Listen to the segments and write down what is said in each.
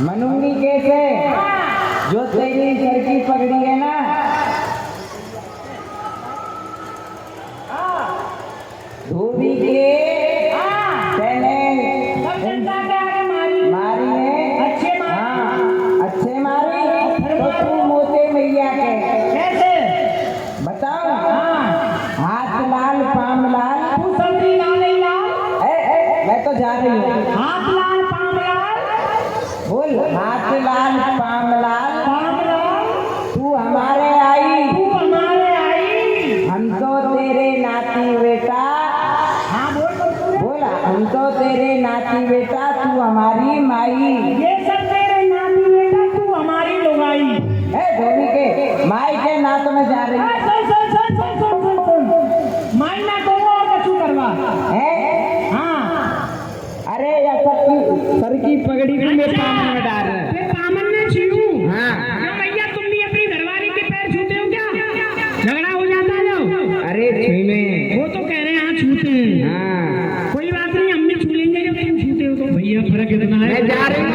मनूंगी कैसे? जो तेरी सर की पगड़ी है ना, धोबी के मैंने मारी है। अच्छे मारी तो तू मोते मैया के कैसे बताओ? हाथ लाल पाम लाल, तू सबरी लाल ही लाल। मैं तो जा रही हूँ। हाथ लाल पाम लाल बोल। हाथ लाल पाम लाल, तू हमारे आई, हम तो तेरे नाती बेटा। हाँ बोला, हम तो तेरे नाती बेटा, तू हमारी माई। ये सब तेरे नाती बेटा, तू हमारी लुगाई है। धोबी के माई के नात में जा रही है। माई ना को और कछु करवा है। हाँ अरे या सर की पगड़ी को मैं पामन में डाल रहा है। पामन में छू। हाँ भैया, तुम भी अपनी घरवाली के पैर छूते हो क्या? झगड़ा हो जाता है जो। अरे छूने वो तो कह रहे हैं हाँ छूते हैं। हाँ कोई बात नहीं, हम भी छू लेंगे जब तुम छूते हो तो। भैया फर्क इतना है, मैं जा रही हूँ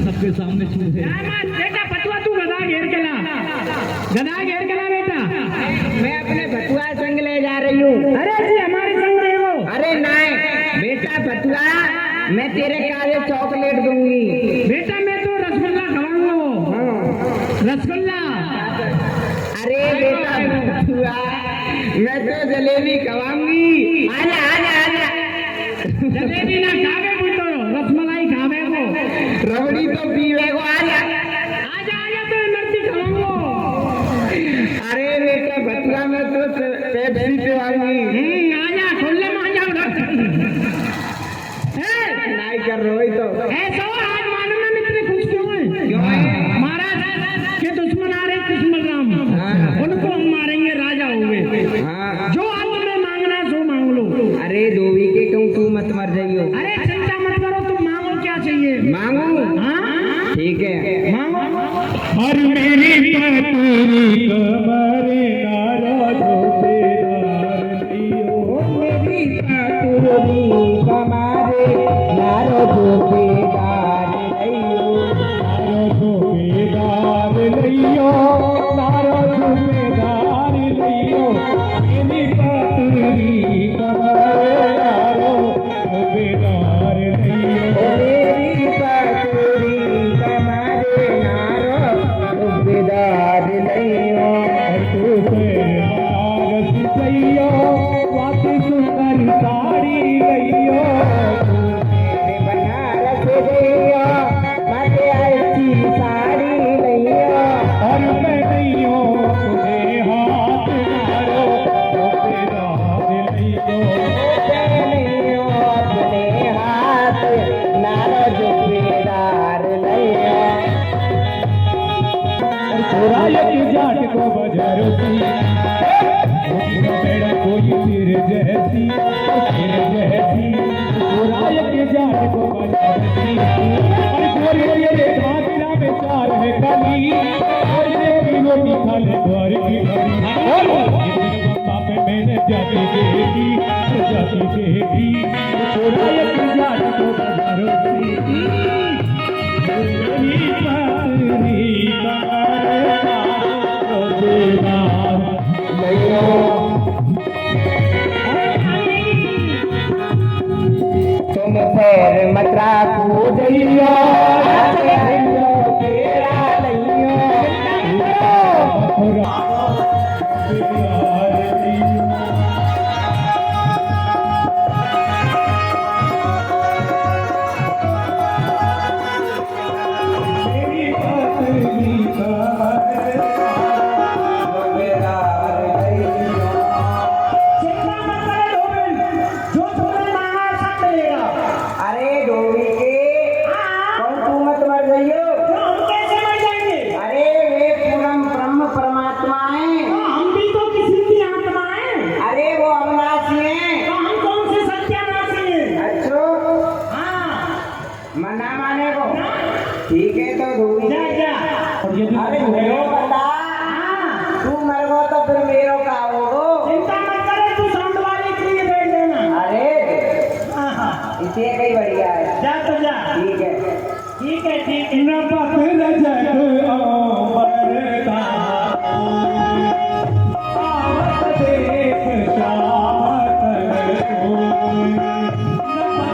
सबके सामने छूते। बेटा पटुआ तू गधा घेर के ला, गधा घेर के ला बेटा। मैं अपने बटुआ संग ले जा रही हूँ। अरे जी हमारे संग रहो। अरे नहीं बेटा बटुआ, मैं तेरे काले चॉकलेट दूंगी। बेटा मैं तो रसगुल्ला खवाऊंगा। रसगुल्ला? अरे बेटा बटुआ, मैं तो जलेबी खवाऊंगी। आजा आजा आजा। जलेबी ना खावे बुतो, रसमलाई खावे को, रबड़ी तो पीवे को। आजा आजा आजा, तो मर्जी खवाऊंगा। अरे बेटा बटुआ, मैं तो पेप्सी पिवाऊंगी। आजा खुले में आजा। नहीं कर रहे तो ऐसा आज मालूम है इतने खुश क्यों है? क्यों है? महाराज के दुश्मन आ रहे कृष्ण राम, उनको हम मारेंगे, राजा होंगे। जो आज तुम्हें मांगना है सो मांग लो। अरे धोबी के कहूँ तू मत मर जाइयो। अरे चिंता मत करो, तुम मांगो क्या चाहिए? मांगो? हाँ ठीक है मांगो। और मेरी पतरी कमरे नारा धोपेदार लियो, मेरी पतरी कमरे नारो धोपेदार लियो, नारो धोपेदार लियो, नारो धोपेदार लियो, मेरी पतरी कमरे नारो धोपेदार लियो, मेरी पतरी कमरे नारो धोपेदार लियो। तू बनारस गइयो, वापस सुंदर साड़ी गइयो, बनारस गइयो, मते अच्छी साड़ी गइयो। और मैं गइयो तुम्हें हाथ मारो धोपेदार लियो, गइयो अपने हाथ नारो धोपेदार लियो। एक जाट को बजारो सी, बेड़ा कोई सिर जैसी, सिर जैसी। एक जाट को बजारो सी, और गोरी तेरे घाघरा में चार है कली, और तेरी रोटी खा ले द्वार की बड़ी। गंगा पे मैंने जाती देखी, जाती देखी। एक जाट को बजारो सी, तुम पैर मत्रा कूदियो, तेरा लियो। अरे वे पूर्ण ब्रह्म परमात्मा है। हम भी तो किसी इससे कई बढ़िया है। जा तो जा। ठीक है ठीक है ठीक है। न पकड़ जग